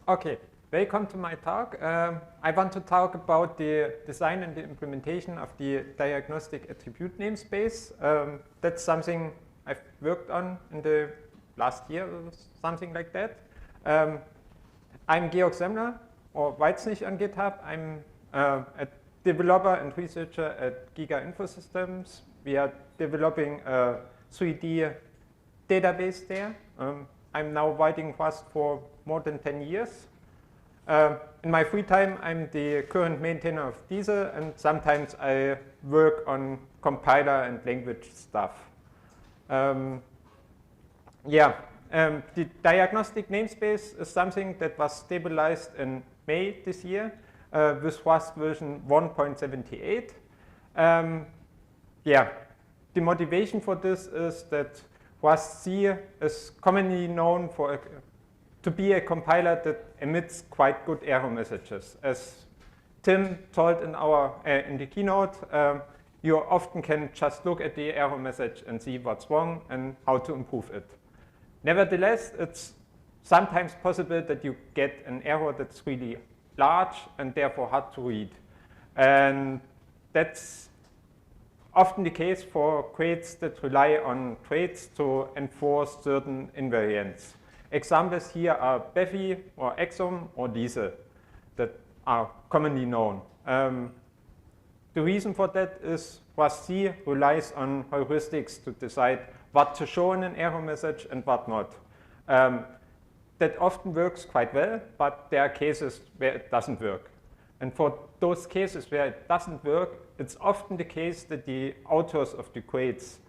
Okay, welcome to my talk. I want to talk about the design and the implementation of the diagnostic attribute namespace. That's something I've worked on in the last year or something like that. I'm Georg Sammler, or Weiznich on GitHub. I'm a developer and researcher at Giga Infosystems. We are developing a 3D database there. I'm now writing Rust for more than 10 years. In my free time, I'm the current maintainer of Diesel, and sometimes I work on compiler and language stuff. The diagnostic namespace is something that was stabilized in May this year with Rust version 1.78. The motivation for this is that Rust-C is commonly known to be a compiler that emits quite good error messages. As Tim told in the keynote, you often can just look at the error message and see what's wrong and how to improve it. Nevertheless, it's sometimes possible that you get an error that's really large and therefore hard to read. And that's often the case for crates that rely on traits to enforce certain invariants. Examples here are Bevi or Exum or Diesel that are commonly known. The reason for that is Rust-C relies on heuristics to decide what to show in an error message and what not. That often works quite well, but there are cases where it doesn't work. And for those cases where it doesn't work, it's often the case that the authors of the crates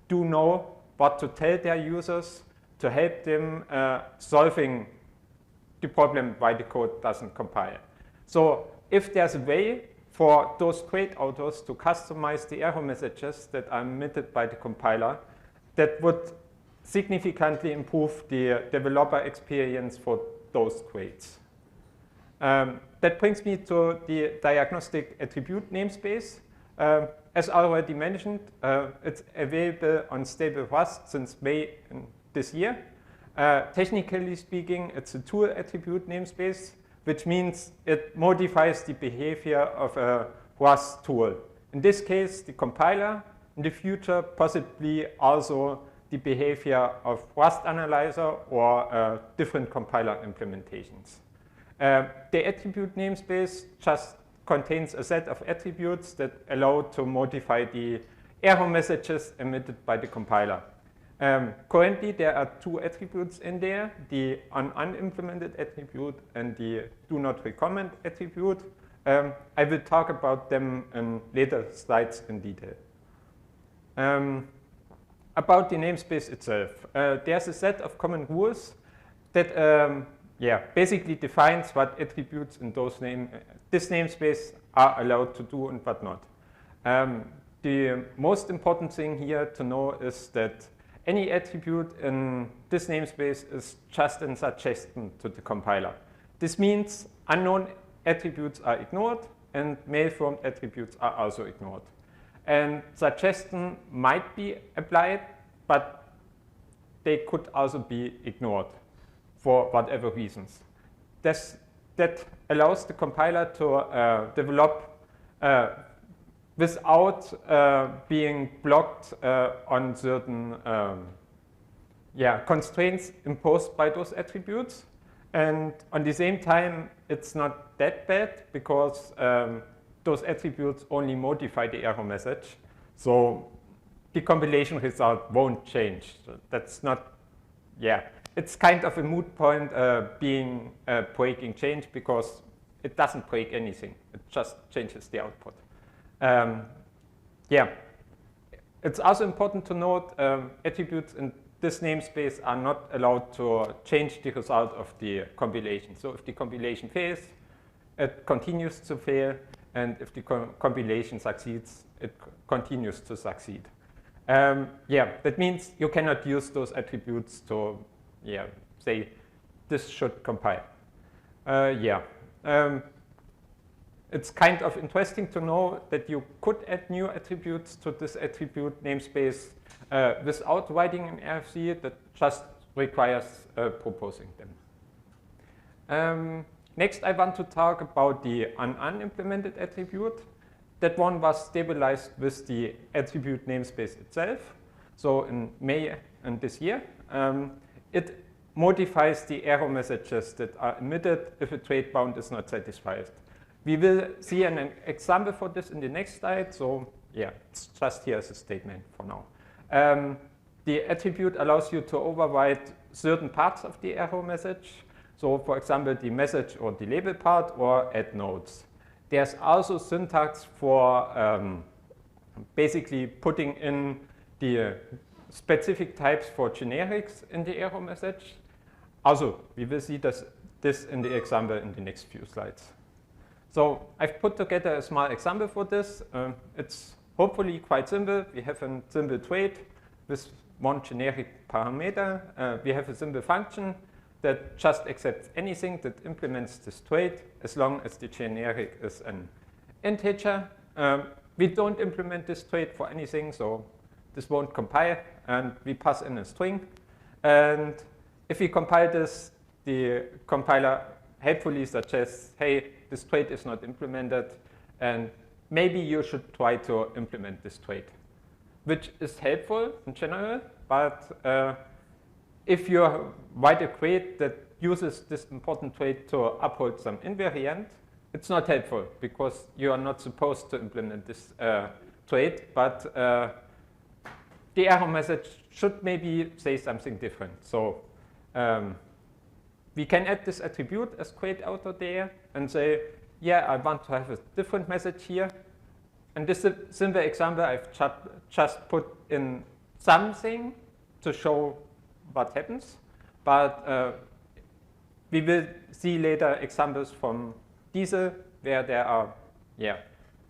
do know what to tell their users to help them solving the problem why the code doesn't compile. So if there's a way for those crate authors to customize the error messages that are emitted by the compiler, that would significantly improve the developer experience for those crates. That brings me to the diagnostic attribute namespace. As already mentioned, it's available on stable Rust since May this year. Technically speaking, it's a tool attribute namespace, which means it modifies the behavior of a Rust tool. In this case, the compiler. In the future, possibly also the behavior of Rust Analyzer or different compiler implementations. The attribute namespace just contains a set of attributes that allow to modify the error messages emitted by the compiler. Currently, there are two attributes in there, the unimplemented attribute and the do not recommend attribute. I will talk about them in later slides in detail. About the namespace itself, there's a set of common rules that basically defines what attributes in this namespace are allowed to do and what not. The most important thing here to know is that any attribute in this namespace is just a suggestion to the compiler. This means unknown attributes are ignored and malformed attributes are also ignored. And suggestion might be applied, but they could also be ignored for whatever reasons. That allows the compiler to develop without being blocked on certain constraints imposed by those attributes. And on the same time, it's not that bad because those attributes only modify the error message. So the compilation result won't change. That's not, it's kind of a moot point being breaking change because it doesn't break anything. It just changes the output. It's also important to note attributes in this namespace are not allowed to change the result of the compilation. So if the compilation fails, it continues to fail. And if the compilation succeeds, it continues to succeed. That means you cannot use those attributes to say this should compile. It's kind of interesting to know that you could add new attributes to this attribute namespace without writing an RFC that just requires proposing them. Next, I want to talk about the unimplemented attribute. That one was stabilized with the attribute namespace itself. So in May and this year, it modifies the error messages that are emitted if a trait bound is not satisfied. We will see an example for this in the next slide. So yeah, it's just here as a statement for now. The attribute allows you to override certain parts of the error message. So for example, the message or the label part, or add nodes. There's also syntax for basically putting in the specific types for generics in the error message. Also, we will see this in the example in the next few slides. So I've put together a small example for this. It's hopefully quite simple. We have a simple trait with one generic parameter. We have a simple function that just accepts anything that implements this trait as long as the generic is an integer. We don't implement this trait for anything, so this won't compile, and we pass in a string. And if we compile this, the compiler helpfully suggests, hey, this trait is not implemented, and maybe you should try to implement this trait, which is helpful in general, but if you write a trait that uses this important trait to uphold some invariant, it's not helpful because you are not supposed to implement this trait, but the error message should maybe say something different. So we can add this attribute as trait author there and say, yeah, I want to have a different message here. And this simple example, I've just put in something to show what happens. But we will see later examples from Diesel where there are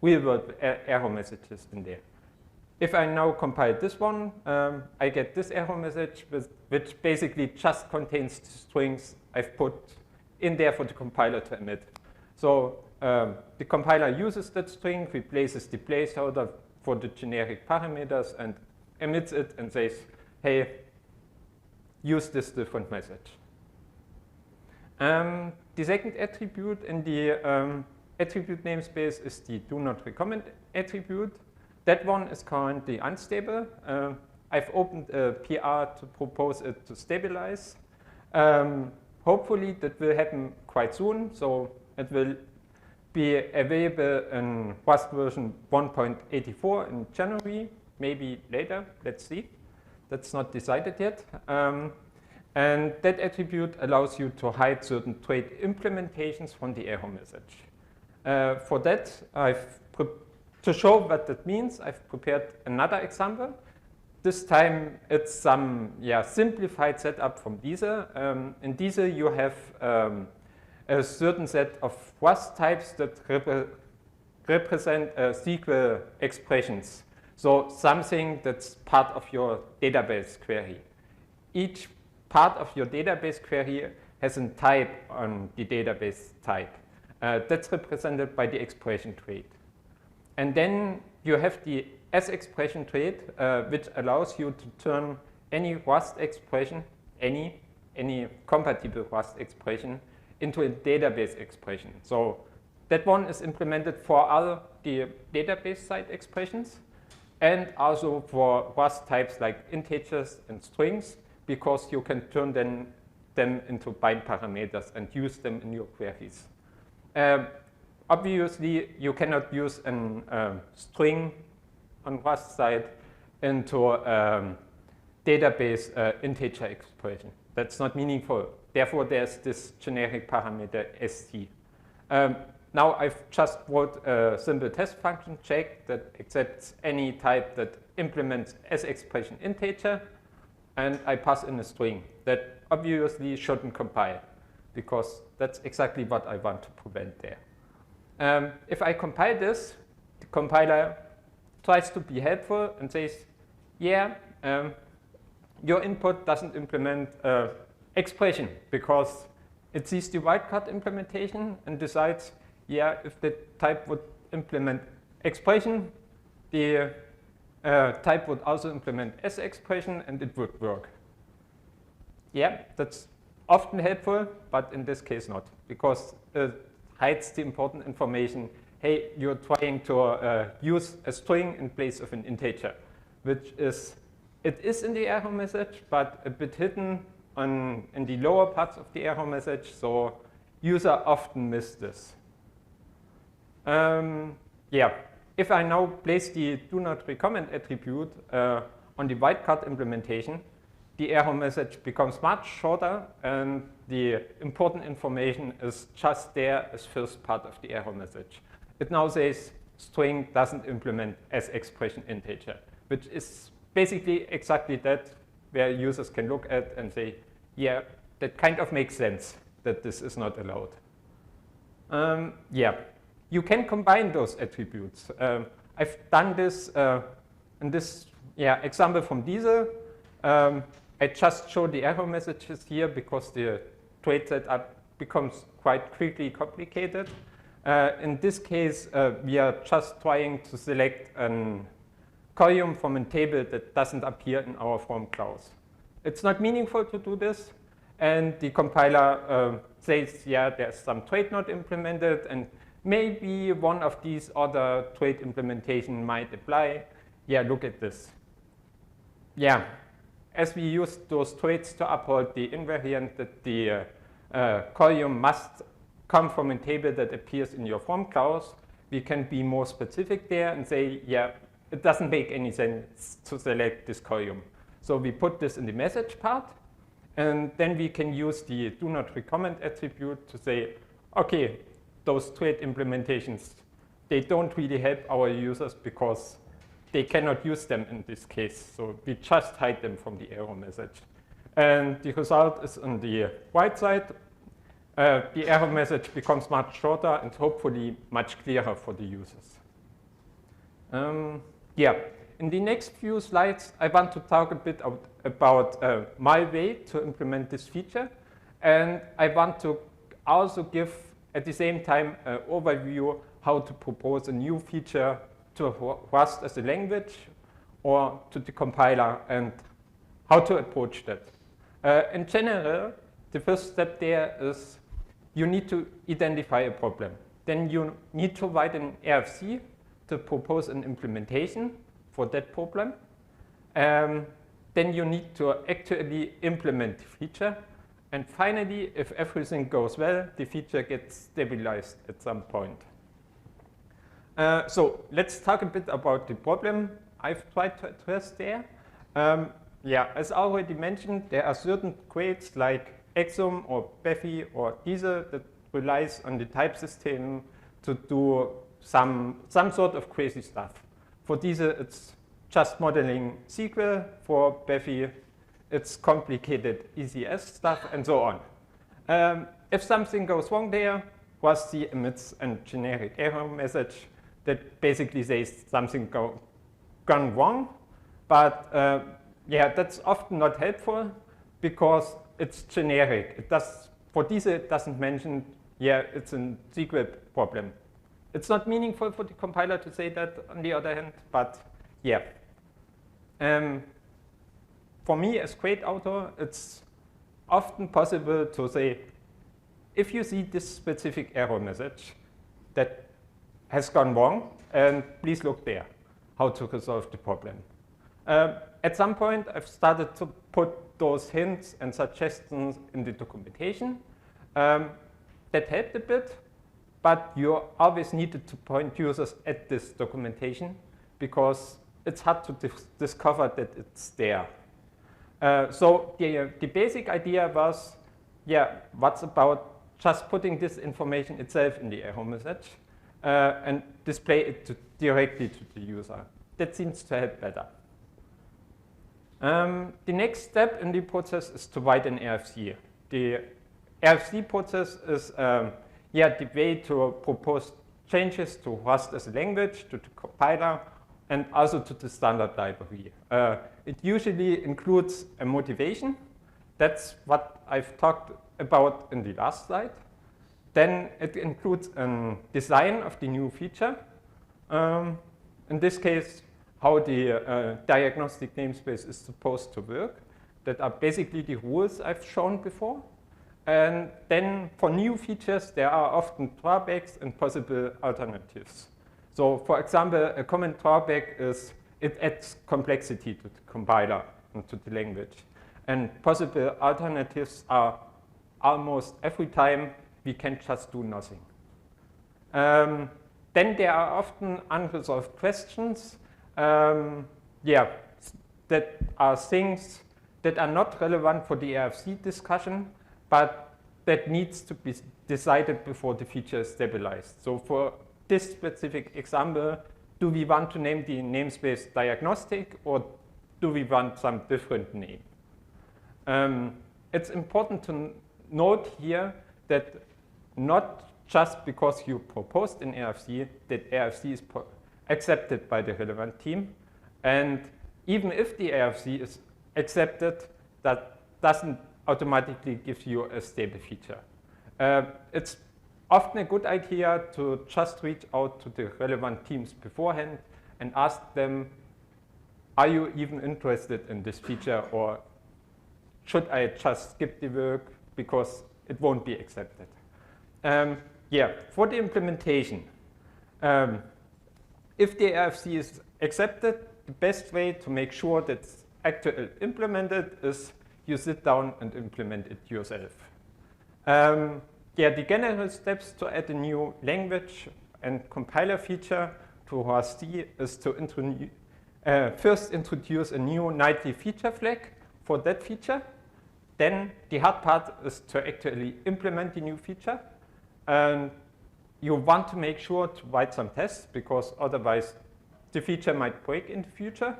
real-world error messages in there. If I now compile this one, I get this error message, which basically just contains the strings I've put in there for the compiler to emit. So the compiler uses that string, replaces the placeholder for the generic parameters, and emits it and says, hey, use this different message. The second attribute in the attribute namespace is the do not recommend attribute. That one is currently unstable. I've opened a PR to propose it to stabilize. Hopefully that will happen quite soon, so it will be available in Rust version 1.84 in January, maybe later, let's see. That's not decided yet. And that attribute allows you to hide certain trait implementations from the error message. For that, to show what that means, I've prepared another example. This time, it's some simplified setup from Diesel. In Diesel, you have a certain set of Rust types that represent SQL expressions. So something that's part of your database query. Each part of your database query has a type on the database type. That's represented by the expression trait. And then you have the as-expression trait, which allows you to turn any Rust expression, any compatible Rust expression, into a database expression. So that one is implemented for all the database side expressions, and also for Rust types like integers and strings, because you can turn them into bind parameters and use them in your queries. Obviously, you cannot use a string on Rust side into a database integer expression. That's not meaningful. Therefore, there's this generic parameter st. Now, I've just wrote a simple test function check that accepts any type that implements as expression integer, and I pass in a string that obviously shouldn't compile, because that's exactly what I want to prevent there. If I compile this, the compiler tries to be helpful and says, yeah, your input doesn't implement expression, because it sees the wildcard implementation and decides, yeah, if the type would implement expression, the type would also implement as expression, and it would work. Yeah, that's often helpful, but in this case not, because it hides the important information. Hey, you're trying to use a string in place of an integer, which is, it is in the error message, but a bit hidden in the lower parts of the error message, so user often miss this. Yeah, if I now place the do not recommend attribute on the wildcard implementation, the error message becomes much shorter, and the important information is just there as first part of the error message. It now says string doesn't implement as expression integer, which is basically exactly that, where users can look at and say, yeah, that kind of makes sense that this is not allowed. Yeah, you can combine those attributes. I've done this in this example from Diesel. I just show the error messages here because the trait setup becomes quite quickly complicated. In this case, we are just trying to select a column from a table that doesn't appear in our form clause. It's not meaningful to do this, and the compiler says, yeah, there's some trait not implemented, and maybe one of these other trait implementation might apply. Yeah, look at this. Yeah, as we use those traits to uphold the invariant that the column must come from a table that appears in your form clause, we can be more specific there and say, yeah, it doesn't make any sense to select this column. So we put this in the message part, and then we can use the do not recommend attribute to say, okay, those trait implementations, they don't really help our users because they cannot use them in this case. So we just hide them from the error message. And the result is on the right side. The error message becomes much shorter and hopefully much clearer for the users. Yeah, in the next few slides, I want to talk a bit about my way to implement this feature. And I want to also give, at the same time, an overview how to propose a new feature to Rust as a language or to the compiler and how to approach that. In general, the first step there is you need to identify a problem. Then you need to write an RFC to propose an implementation for that problem. Then you need to actually implement the feature. And finally, if everything goes well, the feature gets stabilized at some point. So let's talk a bit about the problem I've tried to address there. Yeah, as already mentioned, there are certain traits like Exum or Beffy or Diesel that relies on the type system to do some sort of crazy stuff. For Diesel, it's just modeling SQL. For Beffy, it's complicated ECS stuff, and so on. If something goes wrong there, Rust emits a generic error message that basically says something gone wrong. But yeah, that's often not helpful because it's generic. It does, for Diesel, it doesn't mention, yeah, it's a SQL problem. It's not meaningful for the compiler to say that, on the other hand, but yeah. For me, as code author, it's often possible to say, if you see this specific error message that has gone wrong, and please look there, how to resolve the problem. At some point, I've started to put those hints and suggestions in the documentation. That helped a bit, but you always needed to point users at this documentation because it's hard to discover that it's there. So the basic idea was, yeah, what's about just putting this information itself in the error message and display it directly to the user. That seems to help better. The next step in the process is to write an RFC. The RFC process is the way to propose changes to Rust as a language, to the compiler, and also to the standard library. It usually includes a motivation. That's what I've talked about in the last slide. Then it includes a design of the new feature. In this case, how the diagnostic namespace is supposed to work. That are basically the rules I've shown before. And then for new features, there are often drawbacks and possible alternatives. So for example, a common drawback is it adds complexity to the compiler and to the language. And possible alternatives are almost every time we can just do nothing. Then there are often unresolved questions. Yeah, that are things that are not relevant for the RFC discussion, but that needs to be decided before the feature is stabilized. So for this specific example, do we want to name the namespace diagnostic, or do we want some different name? It's important to note here that not just because you proposed in RFC, that RFC is accepted by the relevant team. And even if the RFC is accepted, that doesn't automatically give you a stable feature. It's often a good idea to just reach out to the relevant teams beforehand and ask them, are you even interested in this feature, or should I just skip the work because it won't be accepted? Yeah, for the implementation, if the RFC is accepted, the best way to make sure that it's actually implemented is you sit down and implement it yourself. Yeah, the general steps to add a new language and compiler feature to RustC is to first introduce a new nightly feature flag for that feature. Then the hard part is to actually implement the new feature. And you want to make sure to write some tests, because otherwise the feature might break in the future.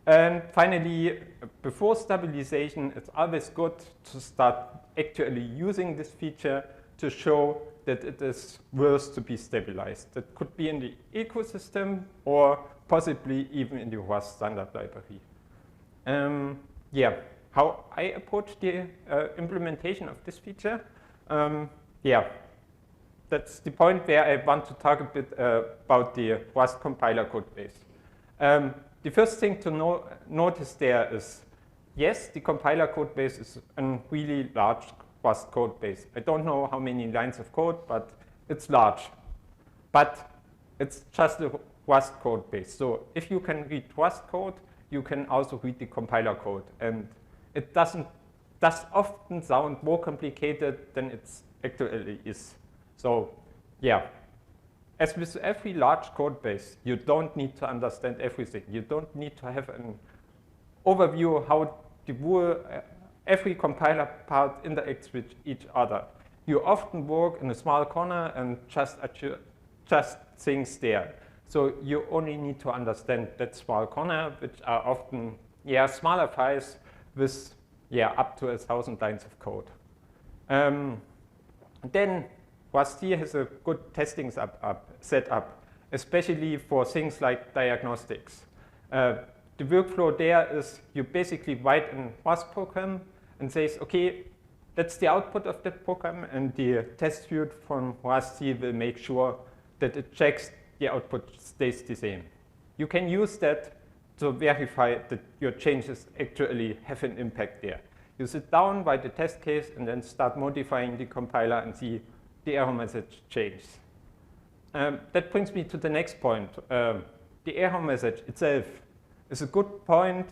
And finally, before stabilization, it's always good to start actually using this feature to show that it is worth to be stabilized. That could be in the ecosystem or possibly even in the Rust standard library. Yeah, how I approach the implementation of this feature. Yeah, that's the point where I want to talk a bit about the Rust compiler code base. The first thing to notice there is, yes, the compiler code base is a really large Rust code base. I don't know how many lines of code, but it's large. But it's just a Rust code base. So if you can read Rust code, you can also read the compiler code. And it does often sound more complicated than it actually is. So yeah, as with every large code base, you don't need to understand everything. You don't need to have an overview of how every compiler part interacts with each other. You often work in a small corner and just things there. So you only need to understand that small corner, which are often smaller files with up to 1,000 lines of code. Then RustC has a good testing setup, especially for things like diagnostics. The workflow there is you basically write a Rust program and says, okay, that's the output of that program, and the test suite from RustC will make sure that it checks the output stays the same. You can use that to verify that your changes actually have an impact there. You sit down, write the test case, and then start modifying the compiler and see the error message changes. That brings me to the next point. The error message itself is a good point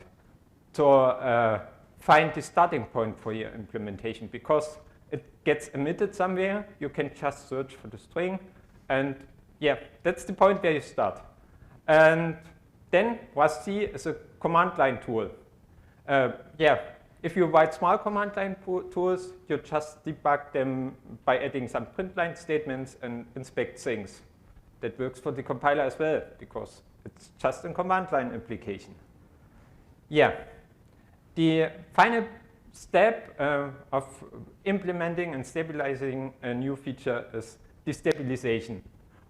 to find the starting point for your implementation, because it gets emitted somewhere. You can just search for the string, and yeah, that's the point where you start. And then RustC is a command line tool. If you write small command line tools, you just debug them by adding some print line statements and inspect things. That works for the compiler as well, because it's just a command line application. Yeah, the final step of implementing and stabilizing a new feature is the stabilization.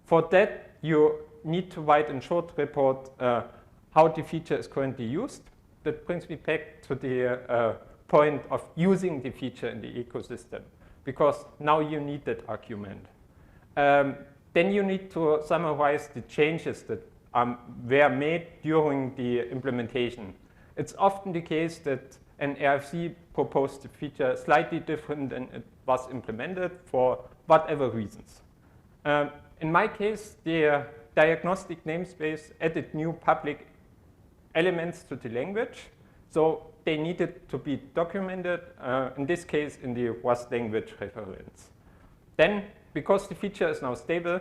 For that, you need to write a short report how the feature is currently used. That brings me back to the point of using the feature in the ecosystem, because now you need that argument. Then you need to summarize the changes that were made during the implementation. It's often the case that an RFC proposed the feature slightly different than it was implemented for whatever reasons. In my case, the diagnostic namespace added new public elements to the language, so they needed to be documented, in this case in the Rust language reference. Then, because the feature is now stable,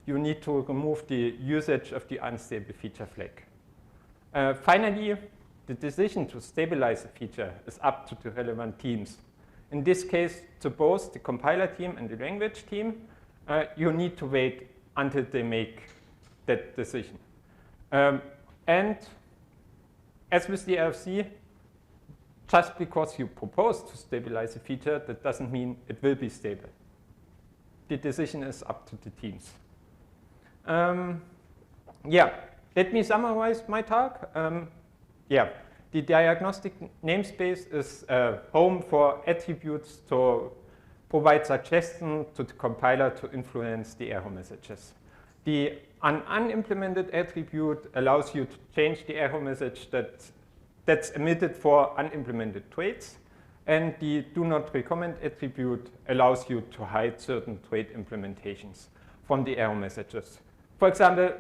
you need to remove the usage of the unstable feature flag. Finally, the decision to stabilize the feature is up to the relevant teams. In this case, to both the compiler team and the language team, you need to wait until they make that decision. And as with the RFC, just because you propose to stabilize a feature, that doesn't mean it will be stable. The decision is up to the teams. Yeah, let me summarize my talk. Yeah, the diagnostic namespace is home for attributes to provide suggestions to the compiler to influence the error messages. The unimplemented attribute allows you to change the error message that's emitted for unimplemented traits. And the do not recommend attribute allows you to hide certain trait implementations from the error messages. For example,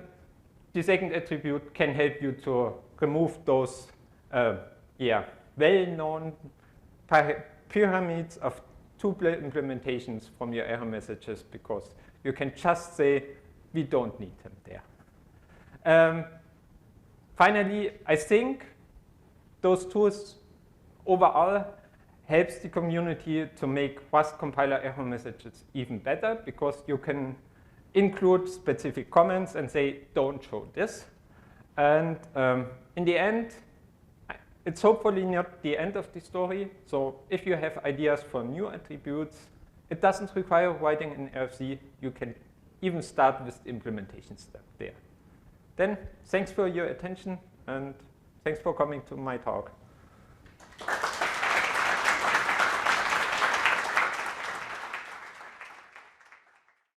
the second attribute can help you to remove those well-known pyramids of tuple implementations from your error messages, because you can just say, we don't need them there. Finally, I think those tools overall helps the community to make Rust compiler error messages even better, because you can include specific comments and say, don't show this. And in the end, it's hopefully not the end of the story. So if you have ideas for new attributes, it doesn't require writing an RFC. You can even start with the implementation step there. Then, thanks for your attention, and thanks for coming to my talk.